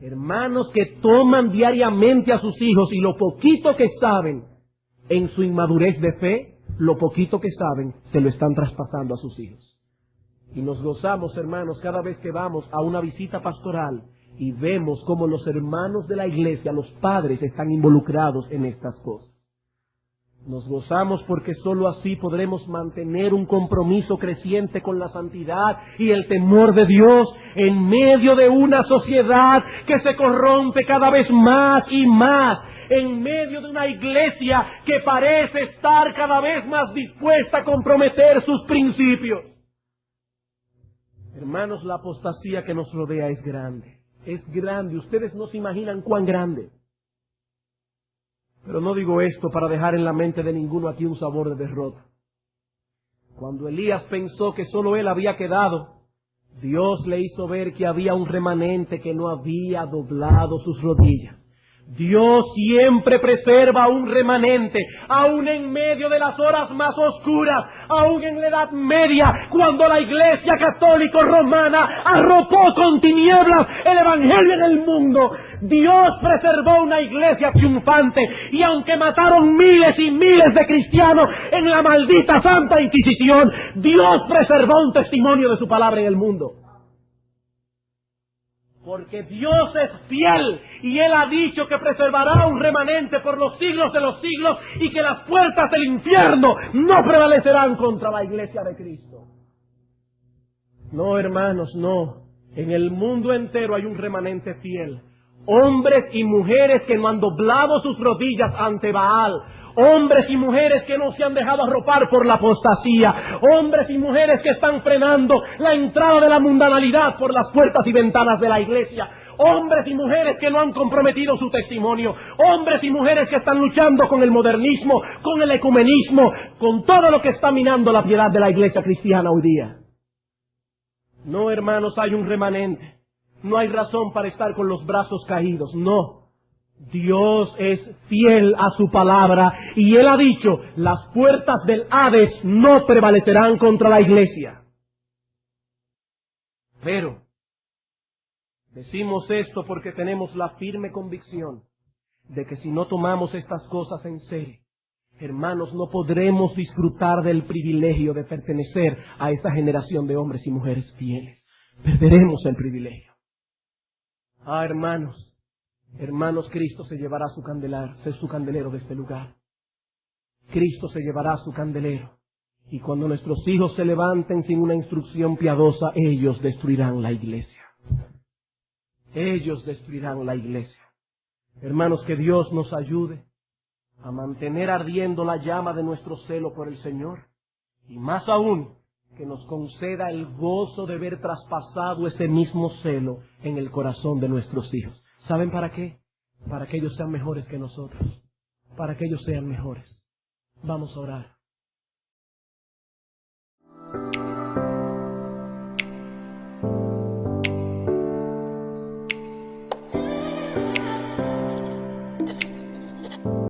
Hermanos que toman diariamente a sus hijos y lo poquito que saben en su inmadurez de fe, lo poquito que saben se lo están traspasando a sus hijos. Y nos gozamos, hermanos, cada vez que vamos a una visita pastoral y vemos cómo los hermanos de la iglesia, los padres, están involucrados en estas cosas. Nos gozamos porque sólo así podremos mantener un compromiso creciente con la santidad y el temor de Dios en medio de una sociedad que se corrompe cada vez más y más, en medio de una iglesia que parece estar cada vez más dispuesta a comprometer sus principios. Hermanos, la apostasía que nos rodea es grande. Es grande. Ustedes no se imaginan cuán grande. Pero no digo esto para dejar en la mente de ninguno aquí un sabor de derrota. Cuando Elías pensó que solo él había quedado, Dios le hizo ver que había un remanente que no había doblado sus rodillas. Dios siempre preserva un remanente, aún en medio de las horas más oscuras, aún en la Edad Media, cuando la Iglesia Católica Romana arropó con tinieblas el Evangelio en el mundo. Dios preservó una iglesia triunfante, y aunque mataron miles y miles de cristianos en la maldita Santa Inquisición, Dios preservó un testimonio de su palabra en el mundo. Porque Dios es fiel y Él ha dicho que preservará un remanente por los siglos de los siglos y que las puertas del infierno no prevalecerán contra la iglesia de Cristo. No, hermanos, no. En el mundo entero hay un remanente fiel. Hombres y mujeres que no han doblado sus rodillas ante Baal. Hombres y mujeres que no se han dejado arropar por la apostasía. Hombres y mujeres que están frenando la entrada de la mundanalidad por las puertas y ventanas de la iglesia. Hombres y mujeres que no han comprometido su testimonio. Hombres y mujeres que están luchando con el modernismo, con el ecumenismo, con todo lo que está minando la piedad de la iglesia cristiana hoy día. No, hermanos, hay un remanente. No hay razón para estar con los brazos caídos, no. Dios es fiel a su palabra y Él ha dicho, las puertas del Hades no prevalecerán contra la iglesia. Pero decimos esto porque tenemos la firme convicción de que si no tomamos estas cosas en serio, hermanos, no podremos disfrutar del privilegio de pertenecer a esa generación de hombres y mujeres fieles. Perderemos el privilegio. Ah, hermanos, Cristo se llevará su candelero de este lugar. Cristo se llevará su candelero. Y cuando nuestros hijos se levanten sin una instrucción piadosa, ellos destruirán la iglesia. Ellos destruirán la iglesia. Hermanos, que Dios nos ayude a mantener ardiendo la llama de nuestro celo por el Señor. Y más aún, que nos conceda el gozo de ver traspasado ese mismo celo en el corazón de nuestros hijos. ¿Saben para qué? Para que ellos sean mejores que nosotros. Para que ellos sean mejores. Vamos a orar.